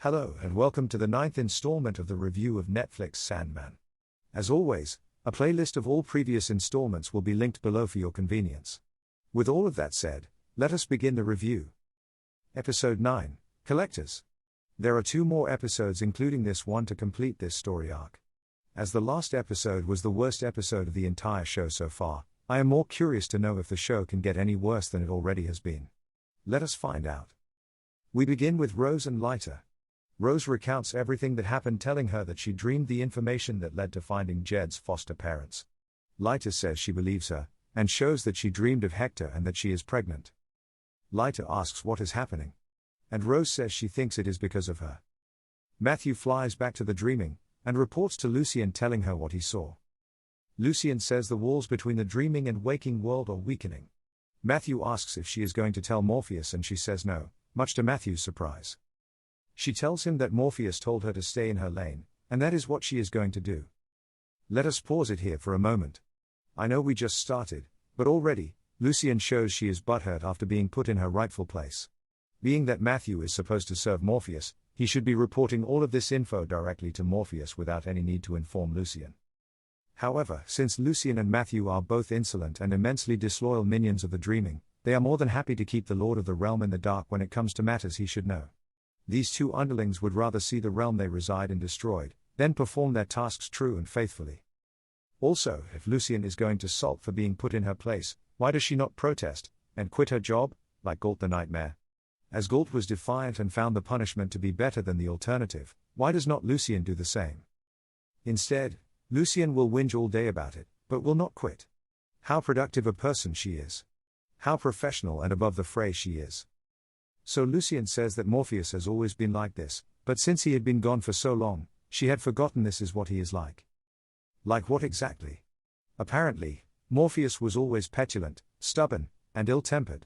Hello and welcome to the 9th installment of the review of Netflix Sandman. As always, a playlist of all previous installments will be linked below for your convenience. With all of that said, let us begin the review. Episode 9, Collectors. There are 2 more episodes including this one to complete this story arc. As the last episode was the worst episode of the entire show so far, I am more curious to know if the show can get any worse than it already has been. Let us find out. We begin with Rose and Lyta. Rose recounts everything that happened, telling her that she dreamed the information that led to finding Jed's foster parents. Lyta says she believes her, and shows that she dreamed of Hector and that she is pregnant. Lyta asks what is happening. And Rose says she thinks it is because of her. Matthew flies back to the dreaming, and reports to Lucien, telling her what he saw. Lucien says the walls between the dreaming and waking world are weakening. Matthew asks if she is going to tell Morpheus, and she says no, much to Matthew's surprise. She tells him that Morpheus told her to stay in her lane, and that is what she is going to do. Let us pause it here for a moment. I know we just started, but already, Lucien shows she is butthurt after being put in her rightful place. Being that Matthew is supposed to serve Morpheus, he should be reporting all of this info directly to Morpheus without any need to inform Lucien. However, since Lucien and Matthew are both insolent and immensely disloyal minions of the dreaming, they are more than happy to keep the Lord of the Realm in the dark when it comes to matters he should know. These 2 underlings would rather see the realm they reside in destroyed, than perform their tasks true and faithfully. Also, if Lucien is going to sulk for being put in her place, why does she not protest, and quit her job, like Gault the Nightmare? As Gault was defiant and found the punishment to be better than the alternative, why does not Lucien do the same? Instead, Lucien will whinge all day about it, but will not quit. How productive a person she is. How professional and above the fray she is. So Lucien says that Morpheus has always been like this, but since he had been gone for so long, she had forgotten this is what he is like. Like what exactly? Apparently, Morpheus was always petulant, stubborn, and ill-tempered.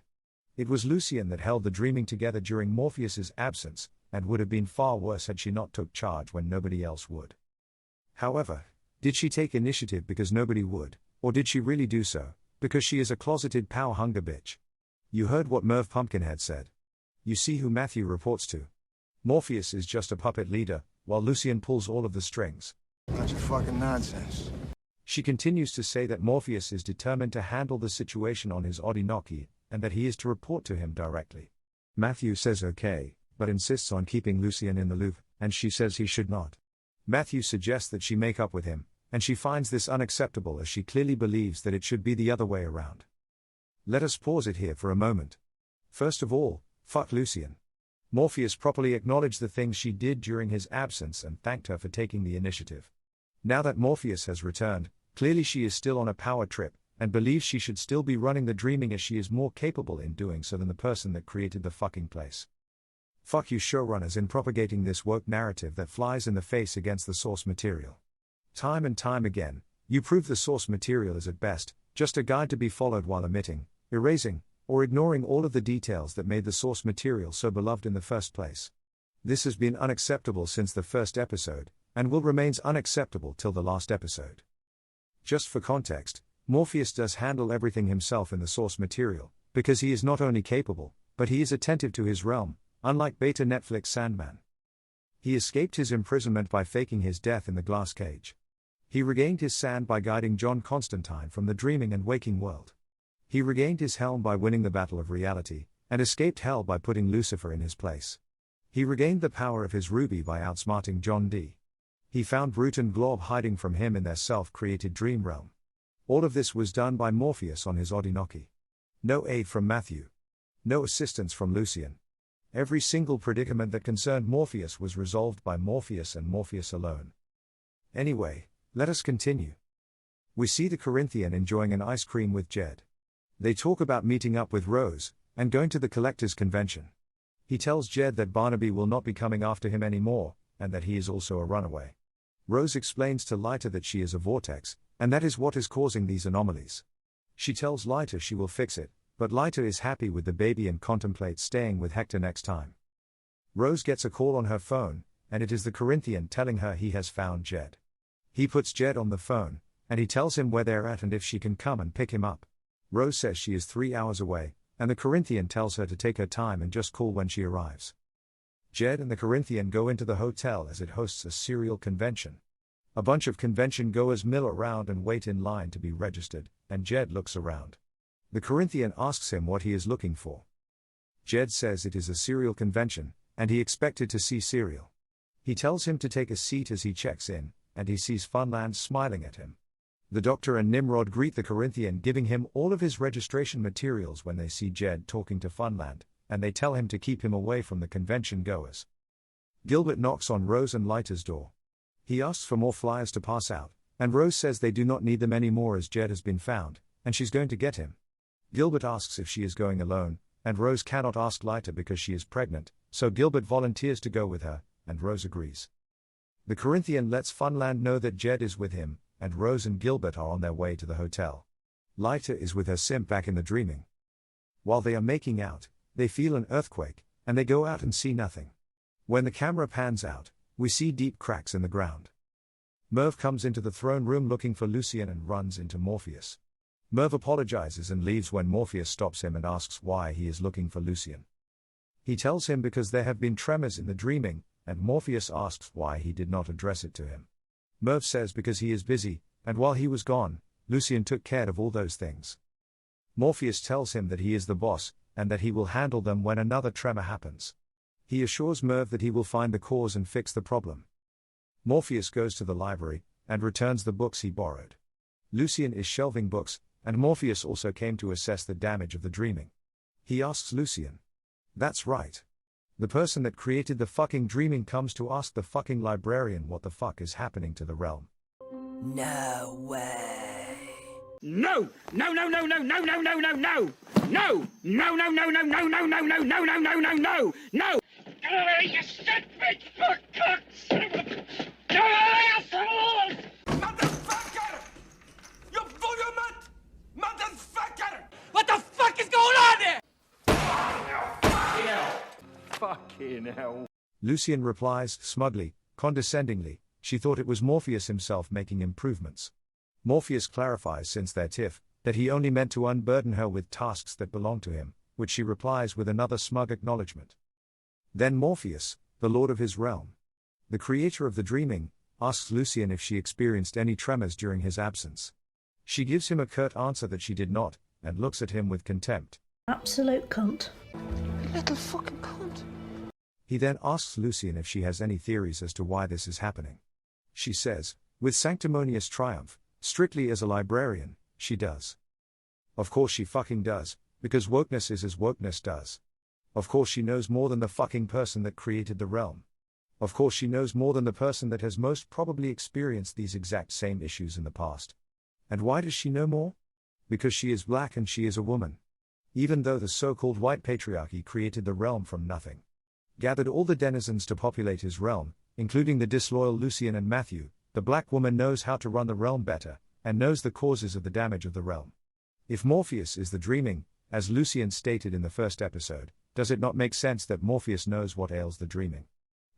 It was Lucien that held the dreaming together during Morpheus's absence, and would have been far worse had she not took charge when nobody else would. However, did she take initiative because nobody would, or did she really do so, because she is a closeted power-hunger bitch? You heard what Merv Pumpkinhead said. You see who Matthew reports to. Morpheus is just a puppet leader, while Lucien pulls all of the strings. Bunch of fucking nonsense. She continues to say that Morpheus is determined to handle the situation on his Odinoki, and that he is to report to him directly. Matthew says okay, but insists on keeping Lucien in the loop, and she says he should not. Matthew suggests that she make up with him, and she finds this unacceptable as she clearly believes that it should be the other way around. Let us pause it here for a moment. First of all, fuck Lucien. Morpheus properly acknowledged the things she did during his absence and thanked her for taking the initiative. Now that Morpheus has returned, clearly she is still on a power trip, and believes she should still be running the dreaming as she is more capable in doing so than the person that created the fucking place. Fuck you showrunners in propagating this woke narrative that flies in the face against the source material. Time and time again, you prove the source material is at best just a guide to be followed while omitting, erasing, or ignoring all of the details that made the source material so beloved in the first place. This has been unacceptable since the first episode, and will remain unacceptable till the last episode. Just for context, Morpheus does handle everything himself in the source material, because he is not only capable, but he is attentive to his realm, unlike beta Netflix Sandman. He escaped his imprisonment by faking his death in the glass cage. He regained his sand by guiding John Constantine from the dreaming and waking world. He regained his helm by winning the battle of reality, and escaped hell by putting Lucifer in his place. He regained the power of his ruby by outsmarting John D. He found Brute and Glob hiding from him in their self-created dream realm. All of this was done by Morpheus on his Odinoki. No aid from Matthew. No assistance from Lucien. Every single predicament that concerned Morpheus was resolved by Morpheus and Morpheus alone. Anyway, let us continue. We see the Corinthian enjoying an ice cream with Jed. They talk about meeting up with Rose, and going to the Collectors' Convention. He tells Jed that Barnaby will not be coming after him anymore, and that he is also a runaway. Rose explains to Lyta that she is a vortex, and that is what is causing these anomalies. She tells Lyta she will fix it, but Lyta is happy with the baby and contemplates staying with Hector next time. Rose gets a call on her phone, and it is the Corinthian telling her he has found Jed. He puts Jed on the phone, and he tells him where they're at and if she can come and pick him up. Rose says she is 3 hours away, and the Corinthian tells her to take her time and just call when she arrives. Jed and the Corinthian go into the hotel as it hosts a serial convention. A bunch of convention goers mill around and wait in line to be registered, and Jed looks around. The Corinthian asks him what he is looking for. Jed says it is a cereal convention, and he expected to see cereal. He tells him to take a seat as he checks in, and he sees Funland smiling at him. The Doctor and Nimrod greet the Corinthian, giving him all of his registration materials when they see Jed talking to Funland, and they tell him to keep him away from the convention goers. Gilbert knocks on Rose and Leiter's door. He asks for more flyers to pass out, and Rose says they do not need them anymore as Jed has been found, and she's going to get him. Gilbert asks if she is going alone, and Rose cannot ask Leiter because she is pregnant, so Gilbert volunteers to go with her, and Rose agrees. The Corinthian lets Funland know that Jed is with him, and Rose and Gilbert are on their way to the hotel. Leiter is with her simp back in the dreaming. While they are making out, they feel an earthquake, and they go out and see nothing. When the camera pans out, we see deep cracks in the ground. Merv comes into the throne room looking for Lucien and runs into Morpheus. Merv apologizes and leaves when Morpheus stops him and asks why he is looking for Lucien. He tells him because there have been tremors in the dreaming, and Morpheus asks why he did not address it to him. Merv says because he is busy, and while he was gone, Lucien took care of all those things. Morpheus tells him that he is the boss, and that he will handle them when another tremor happens. He assures Merv that he will find the cause and fix the problem. Morpheus goes to the library, and returns the books he borrowed. Lucien is shelving books, and Morpheus also came to assess the damage of the dreaming. He asks Lucien. That's right. The person that created the fucking dreaming comes to ask the fucking librarian what the fuck is happening to the realm. No way. No! No, no, no, no, no, no, no, no, no! No! No, no, no, no, no, no, no, no, no, no, no, no, no! No! You stupid fuck! Son of a... Assholes! Motherfucker! You volument! Motherfucker! What the fuck is going on there? Fucking hell. Lucien replies, smugly, condescendingly, she thought it was Morpheus himself making improvements. Morpheus clarifies since their tiff, that he only meant to unburden her with tasks that belong to him, which she replies with another smug acknowledgement. Then Morpheus, the lord of his realm, the creator of the dreaming, asks Lucien if she experienced any tremors during his absence. She gives him a curt answer that she did not, and looks at him with contempt. Absolute cunt. Little fucking cunt. He then asks Lucien if she has any theories as to why this is happening. She says, with sanctimonious triumph, strictly as a librarian, she does. Of course she fucking does, because wokeness is as wokeness does. Of course she knows more than the fucking person that created the realm. Of course she knows more than the person that has most probably experienced these exact same issues in the past. And why does she know more? Because she is black and she is a woman. Even though the so-called white patriarchy created the realm from nothing, gathered all the denizens to populate his realm, including the disloyal Lucien and Matthew, the black woman knows how to run the realm better, and knows the causes of the damage of the realm. If Morpheus is the dreaming, as Lucien stated in the first episode, does it not make sense that Morpheus knows what ails the dreaming?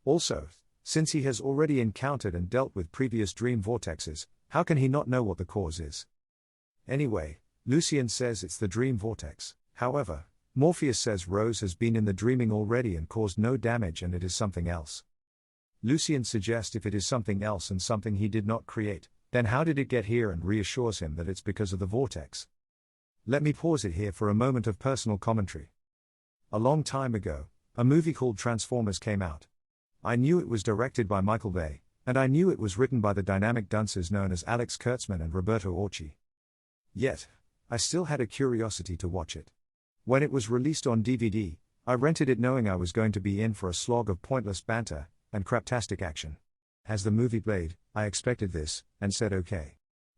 Also, since he has already encountered and dealt with previous dream vortexes, how can he not know what the cause is? Anyway, Lucien says it's the dream vortex. However, Morpheus says Rose has been in the dreaming already and caused no damage and it is something else. Lucien suggests if it is something else and something he did not create, then how did it get here, and reassures him that it's because of the vortex. Let me pause it here for a moment of personal commentary. A long time ago, a movie called Transformers came out. I knew it was directed by Michael Bay, and I knew it was written by the dynamic dunces known as Alex Kurtzman and Roberto Orci. Yet, I still had a curiosity to watch it. When it was released on DVD, I rented it knowing I was going to be in for a slog of pointless banter and craptastic action. As the movie played, I expected this, and said okay.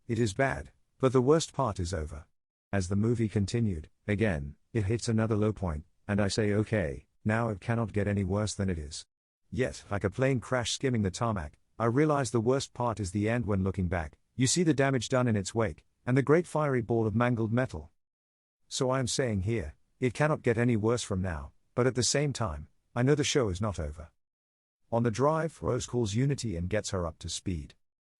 It is bad, but the worst part is over. As the movie continued, again, it hits another low point, and I say okay, now it cannot get any worse than it is. Yet, like a plane crash skimming the tarmac, I realize the worst part is the end when looking back, you see the damage done in its wake, and the great fiery ball of mangled metal. So I am saying here, it cannot get any worse from now, but at the same time, I know the show is not over. On the drive, Rose calls Unity and gets her up to speed.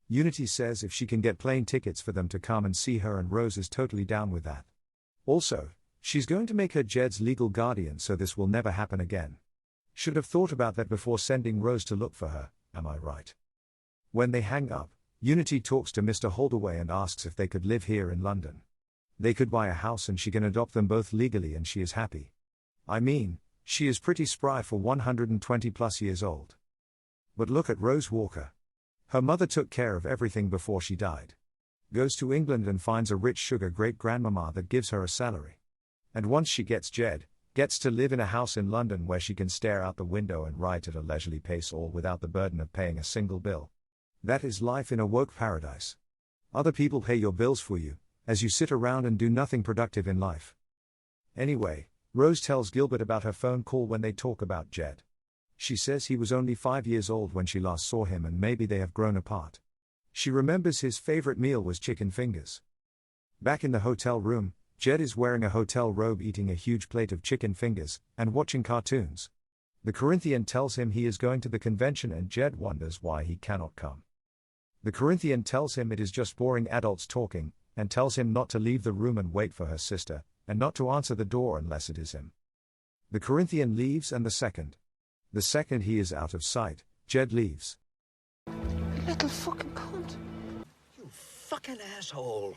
Unity says if she can get plane tickets for them to come and see her, and Rose is totally down with that. Also, she's going to make her Jed's legal guardian so this will never happen again. Should have thought about that before sending Rose to look for her, am I right? When they hang up, Unity talks to Mr. Holdaway and asks if they could live here in London. They could buy a house and she can adopt them both legally and she is happy. I mean, she is pretty spry for 120 plus years old. But look at Rose Walker. Her mother took care of everything before she died. Goes to England and finds a rich sugar great-grandmama that gives her a salary. And once she gets Jed, gets to live in a house in London where she can stare out the window and write at a leisurely pace, all without the burden of paying a single bill. That is life in a woke paradise. Other people pay your bills for you, as you sit around and do nothing productive in life. Anyway, Rose tells Gilbert about her phone call when they talk about Jed. She says he was only 5 years old when she last saw him and maybe they have grown apart. She remembers his favorite meal was chicken fingers. Back in the hotel room, Jed is wearing a hotel robe eating a huge plate of chicken fingers, and watching cartoons. The Corinthian tells him he is going to the convention and Jed wonders why he cannot come. The Corinthian tells him it is just boring adults talking, and tells him not to leave the room and wait for her sister, and not to answer the door unless it is him. The Corinthian leaves and the second he is out of sight, Jed leaves. You little fucking cunt. You fucking asshole.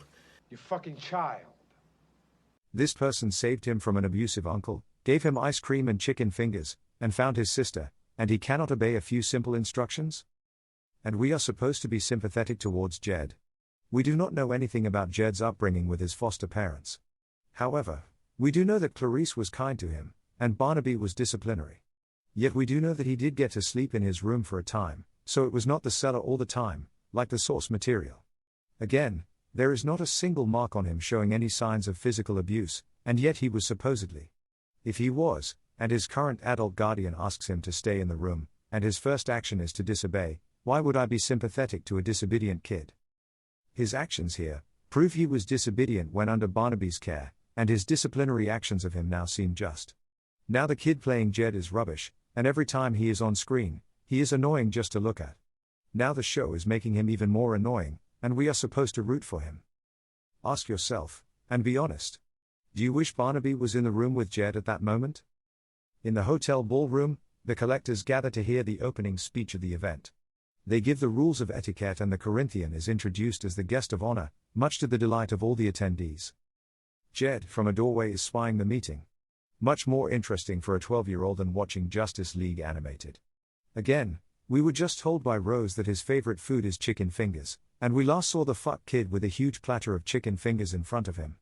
You fucking child. This person saved him from an abusive uncle, gave him ice cream and chicken fingers, and found his sister, and he cannot obey a few simple instructions? And we are supposed to be sympathetic towards Jed. We do not know anything about Jed's upbringing with his foster parents. However, we do know that Clarice was kind to him, and Barnaby was disciplinary. Yet we do know that he did get to sleep in his room for a time, so it was not the cellar all the time, like the source material. Again, there is not a single mark on him showing any signs of physical abuse, and yet he was supposedly. If he was, and his current adult guardian asks him to stay in the room, and his first action is to disobey, why would I be sympathetic to a disobedient kid? His actions here prove he was disobedient when under Barnaby's care, and his disciplinary actions of him now seem just. Now the kid playing Jed is rubbish, and every time he is on screen, he is annoying just to look at. Now the show is making him even more annoying, and we are supposed to root for him. Ask yourself, and be honest. Do you wish Barnaby was in the room with Jed at that moment? In the hotel ballroom, the collectors gather to hear the opening speech of the event. They give the rules of etiquette and the Corinthian is introduced as the guest of honor, much to the delight of all the attendees. Jed, from a doorway, is spying the meeting. Much more interesting for a 12-year-old than watching Justice League animated. Again, we were just told by Rose that his favorite food is chicken fingers, and we last saw the fuck kid with a huge platter of chicken fingers in front of him.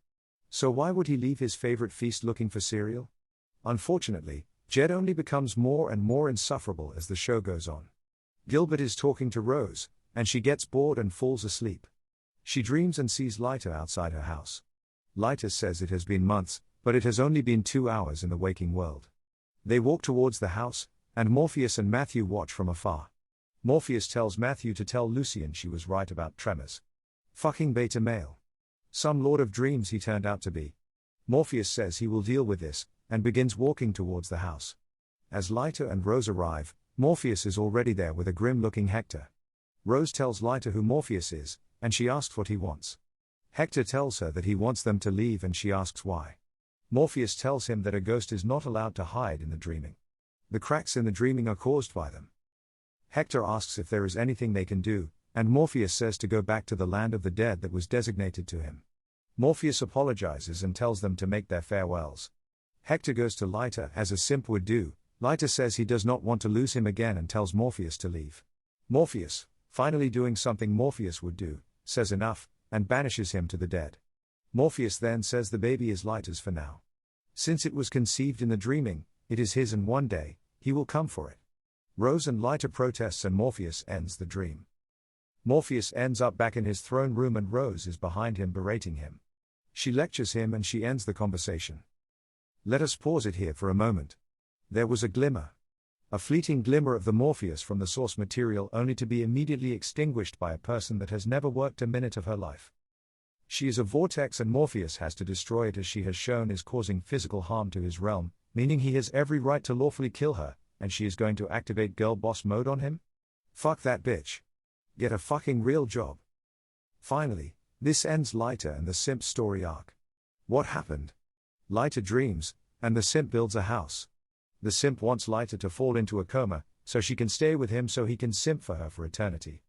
So why would he leave his favorite feast looking for cereal? Unfortunately, Jed only becomes more and more insufferable as the show goes on. Gilbert is talking to Rose, and she gets bored and falls asleep. She dreams and sees Lyta outside her house. Lyta says it has been months, but it has only been 2 hours in the waking world. They walk towards the house, and Morpheus and Matthew watch from afar. Morpheus tells Matthew to tell Lucian she was right about tremors. Fucking beta male. Some lord of dreams he turned out to be. Morpheus says he will deal with this, and begins walking towards the house. As Lyta and Rose arrive, Morpheus is already there with a grim-looking Hector. Rose tells Lyta who Morpheus is, and she asks what he wants. Hector tells her that he wants them to leave and she asks why. Morpheus tells him that a ghost is not allowed to hide in the dreaming. The cracks in the dreaming are caused by them. Hector asks if there is anything they can do, and Morpheus says to go back to the land of the dead that was designated to him. Morpheus apologizes and tells them to make their farewells. Hector goes to Lyta as a simp would do. Lyta says he does not want to lose him again and tells Morpheus to leave. Morpheus, finally doing something Morpheus would do, says enough, and banishes him to the dead. Morpheus then says the baby is Lyta's for now. Since it was conceived in the dreaming, it is his and one day, he will come for it. Rose and Lyta protests and Morpheus ends the dream. Morpheus ends up back in his throne room and Rose is behind him berating him. She lectures him and she ends the conversation. Let us pause it here for a moment. There was a glimmer. A fleeting glimmer of the Morpheus from the source material only to be immediately extinguished by a person that has never worked a minute of her life. She is a vortex and Morpheus has to destroy it as she has shown is causing physical harm to his realm, meaning he has every right to lawfully kill her, and she is going to activate girl boss mode on him? Fuck that bitch. Get a fucking real job. Finally, this ends Lyta and the simp story arc. What happened? Lyta dreams, and the simp builds a house. The simp wants Leiter to fall into a coma, so she can stay with him so he can simp for her for eternity.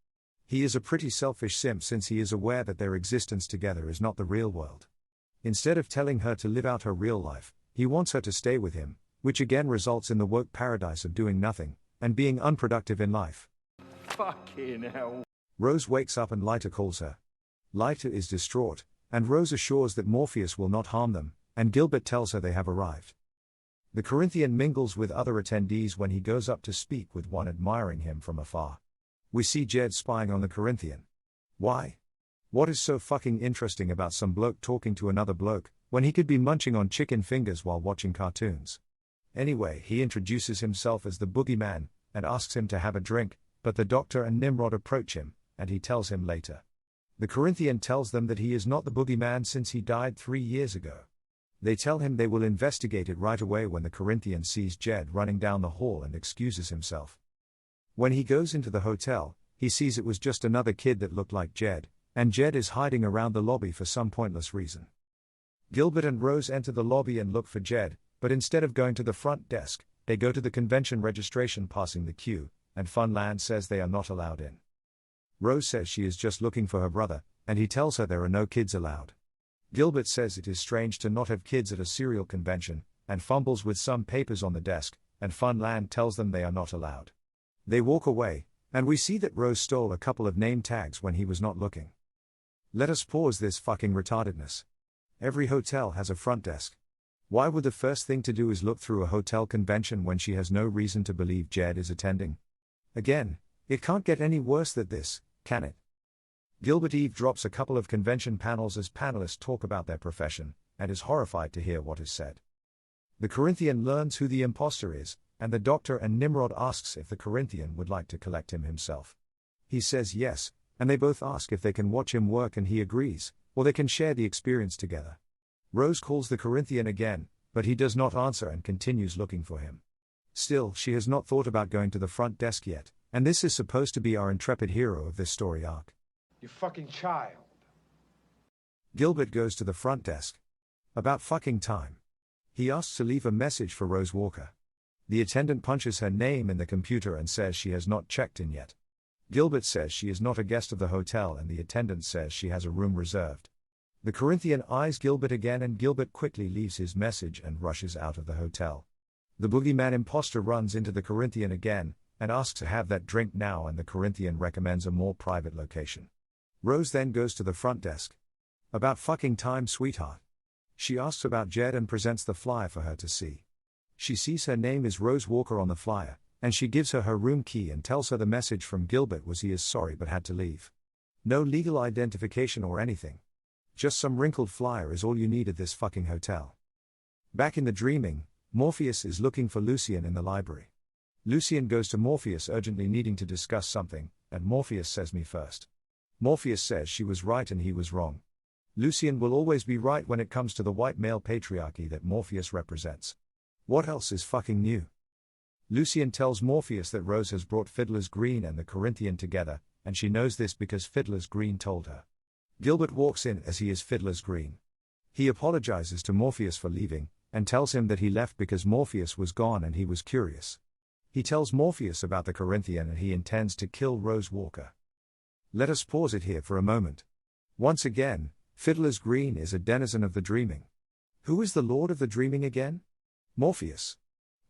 He is a pretty selfish simp since he is aware that their existence together is not the real world. Instead of telling her to live out her real life, he wants her to stay with him, which again results in the woke paradise of doing nothing, and being unproductive in life. Fucking hell. Rose wakes up and Leiter calls her. Leiter is distraught, and Rose assures that Morpheus will not harm them, and Gilbert tells her they have arrived. The Corinthian mingles with other attendees when he goes up to speak with one admiring him from afar. We see Jed spying on the Corinthian. Why? What is so fucking interesting about some bloke talking to another bloke, when he could be munching on chicken fingers while watching cartoons? Anyway, he introduces himself as the boogeyman, and asks him to have a drink, but the doctor and Nimrod approach him, and he tells him later. The Corinthian tells them that he is not the boogeyman since he died 3 years ago. They tell him they will investigate it right away when the Corinthian sees Jed running down the hall and excuses himself. When he goes into the hotel, he sees it was just another kid that looked like Jed, and Jed is hiding around the lobby for some pointless reason. Gilbert and Rose enter the lobby and look for Jed, but instead of going to the front desk, they go to the convention registration passing the queue, and Funland says they are not allowed in. Rose says she is just looking for her brother, and he tells her there are no kids allowed. Gilbert says it is strange to not have kids at a serial convention, and fumbles with some papers on the desk, and Funland tells them they are not allowed. They walk away, and we see that Rose stole a couple of name tags when he was not looking. Let us pause this fucking retardedness. Every hotel has a front desk. Why would the first thing to do is look through a hotel convention when she has no reason to believe Jed is attending? Again, it can't get any worse than this, can it? Gilbert eavesdrops a couple of convention panels as panelists talk about their profession, and is horrified to hear what is said. The Corinthian learns who the imposter is, and the doctor and Nimrod asks if the Corinthian would like to collect him himself. He says yes, and they both ask if they can watch him work and he agrees, or they can share the experience together. Rose calls the Corinthian again, but he does not answer and continues looking for him. Still, she has not thought about going to the front desk yet, and this is supposed to be our intrepid hero of this story arc. You fucking child. Gilbert goes to the front desk. About fucking time. He asks to leave a message for Rose Walker. The attendant punches her name in the computer and says she has not checked in yet. Gilbert says she is not a guest of the hotel and the attendant says she has a room reserved. The Corinthian eyes Gilbert again and Gilbert quickly leaves his message and rushes out of the hotel. The boogeyman imposter runs into the Corinthian again, and asks to have that drink now and the Corinthian recommends a more private location. Rose then goes to the front desk. About fucking time, sweetheart. She asks about Jed and presents the flyer for her to see. She sees her name is Rose Walker on the flyer, and she gives her her room key and tells her the message from Gilbert was he is sorry but had to leave. No legal identification or anything. Just some wrinkled flyer is all you need at this fucking hotel. Back in the dreaming, Morpheus is looking for Lucien in the library. Lucien goes to Morpheus urgently needing to discuss something, and Morpheus says me first. Morpheus says she was right and he was wrong. Lucien will always be right when it comes to the white male patriarchy that Morpheus represents. What else is fucking new? Lucien tells Morpheus that Rose has brought Fiddler's Green and the Corinthian together, and she knows this because Fiddler's Green told her. Gilbert walks in as he is Fiddler's Green. He apologizes to Morpheus for leaving, and tells him that he left because Morpheus was gone and he was curious. He tells Morpheus about the Corinthian and he intends to kill Rose Walker. Let us pause it here for a moment. Once again, Fiddler's Green is a denizen of the dreaming. Who is the Lord of the Dreaming again? Morpheus.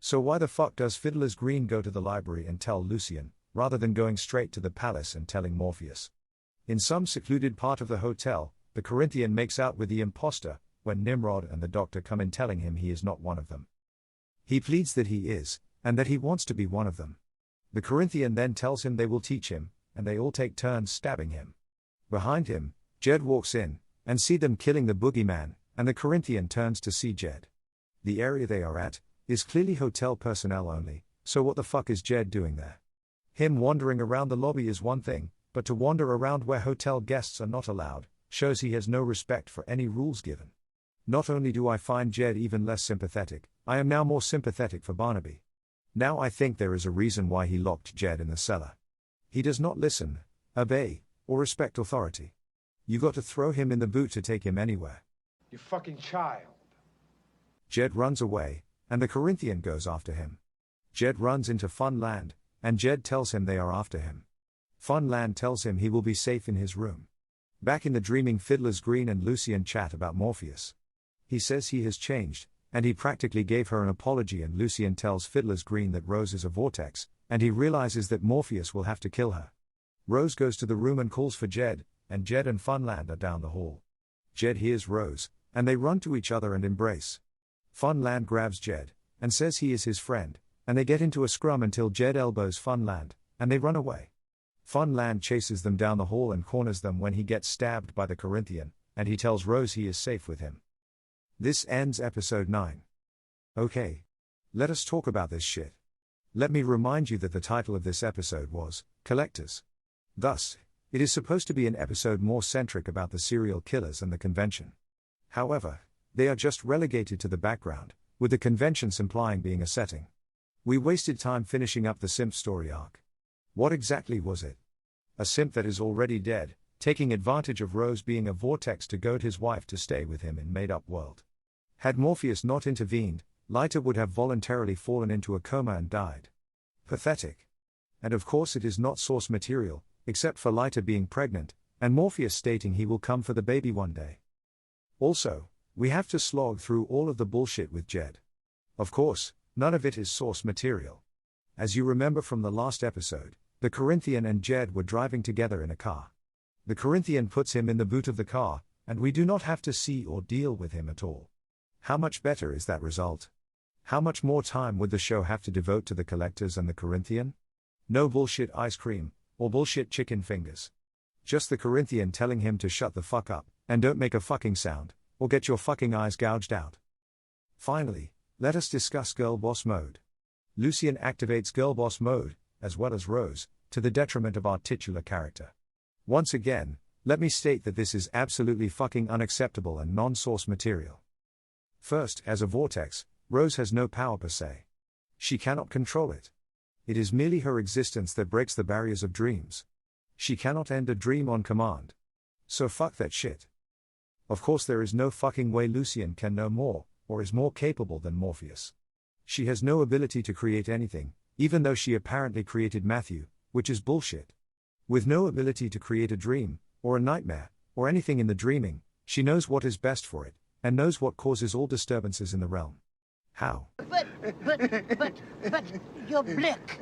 So why the fuck does Fiddler's Green go to the library and tell Lucien, rather than going straight to the palace and telling Morpheus? In some secluded part of the hotel, the Corinthian makes out with the imposter, when Nimrod and the doctor come in telling him he is not one of them. He pleads that he is, and that he wants to be one of them. The Corinthian then tells him they will teach him, and they all take turns stabbing him. Behind him, Jed walks in, and see them killing the boogeyman, and the Corinthian turns to see Jed. The area they are at is clearly hotel personnel only, so what the fuck is Jed doing there? Him wandering around the lobby is one thing, but to wander around where hotel guests are not allowed, shows he has no respect for any rules given. Not only do I find Jed even less sympathetic, I am now more sympathetic for Barnaby. Now I think there is a reason why he locked Jed in the cellar. He does not listen, obey, or respect authority. You got to throw him in the boot to take him anywhere. You fucking child. Jed runs away, and the Corinthian goes after him. Jed runs into Funland, and Jed tells him they are after him. Funland tells him he will be safe in his room. Back in the dreaming, Fiddler's Green and Lucien chat about Morpheus. He says he has changed, and he practically gave her an apology, and Lucien tells Fiddler's Green that Rose is a vortex, and he realizes that Morpheus will have to kill her. Rose goes to the room and calls for Jed, and Jed and Funland are down the hall. Jed hears Rose, and they run to each other and embrace. Funland grabs Jed, and says he is his friend, and they get into a scrum until Jed elbows Funland, and they run away. Funland chases them down the hall and corners them when he gets stabbed by the Corinthian, and he tells Rose he is safe with him. This ends episode 9. Okay. Let us talk about this shit. Let me remind you that the title of this episode was Collectors. Thus, it is supposed to be an episode more centric about the serial killers and the convention. However, they are just relegated to the background, with the conventions implying being a setting. We wasted time finishing up the simp story arc. What exactly was it? A simp that is already dead, taking advantage of Rose being a vortex to goad his wife to stay with him in made-up world. Had Morpheus not intervened, Lyta would have voluntarily fallen into a coma and died. Pathetic. And of course it is not source material, except for Lyta being pregnant, and Morpheus stating he will come for the baby one day. Also, we have to slog through all of the bullshit with Jed. Of course, none of it is source material. As you remember from the last episode, the Corinthian and Jed were driving together in a car. The Corinthian puts him in the boot of the car, and we do not have to see or deal with him at all. How much better is that result? How much more time would the show have to devote to the collectors and the Corinthian? No bullshit ice cream, or bullshit chicken fingers. Just the Corinthian telling him to shut the fuck up, and don't make a fucking sound, or get your fucking eyes gouged out. Finally, let us discuss Girl Boss Mode. Lucien activates Girl Boss Mode, as well as Rose, to the detriment of our titular character. Once again, let me state that this is absolutely fucking unacceptable and non-source material. First, as a vortex, Rose has no power per se. She cannot control it. It is merely her existence that breaks the barriers of dreams. She cannot end a dream on command. So fuck that shit. Of course there is no fucking way Lucien can know more, or is more capable than Morpheus. She has no ability to create anything, even though she apparently created Matthew, which is bullshit. With no ability to create a dream, or a nightmare, or anything in the dreaming, she knows what is best for it, and knows what causes all disturbances in the realm. How? But, you're Blick.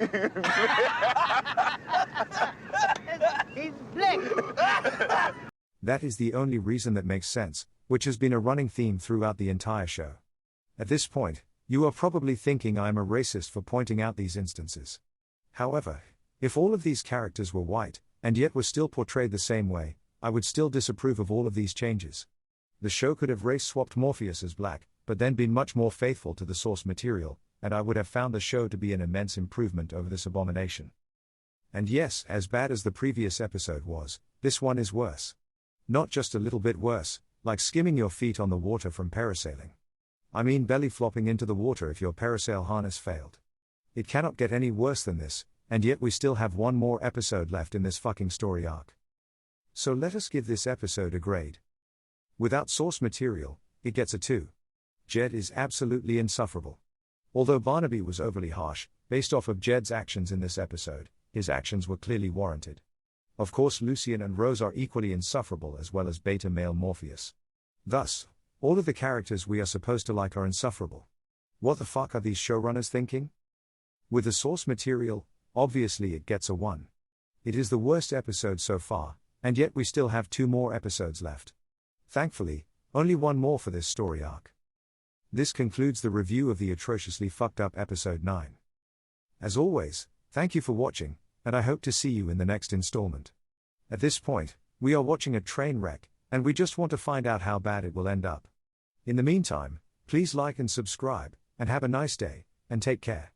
He's Blick. That is the only reason that makes sense, which has been a running theme throughout the entire show. At this point, you are probably thinking I am a racist for pointing out these instances. However, if all of these characters were white, and yet were still portrayed the same way, I would still disapprove of all of these changes. The show could have race-swapped Morpheus as black, but then been much more faithful to the source material, and I would have found the show to be an immense improvement over this abomination. And yes, as bad as the previous episode was, this one is worse. Not just a little bit worse, like skimming your feet on the water from parasailing. I mean belly flopping into the water if your parasail harness failed. It cannot get any worse than this, and yet we still have one more episode left in this fucking story arc. So let us give this episode a grade. Without source material, it gets a 2. Jed is absolutely insufferable. Although Barnaby was overly harsh, based off of Jed's actions in this episode, his actions were clearly warranted. Of course Lucien and Rose are equally insufferable as well as beta male Morpheus. Thus, all of the characters we are supposed to like are insufferable. What the fuck are these showrunners thinking? With the source material, obviously it gets a 1. It is the worst episode so far, and yet we still have 2 more episodes left. Thankfully, only 1 more for this story arc. This concludes the review of the atrociously fucked up episode 9. As always, thank you for watching, and I hope to see you in the next installment. At this point, we are watching a train wreck, and we just want to find out how bad it will end up. In the meantime, please like and subscribe, and have a nice day, and take care.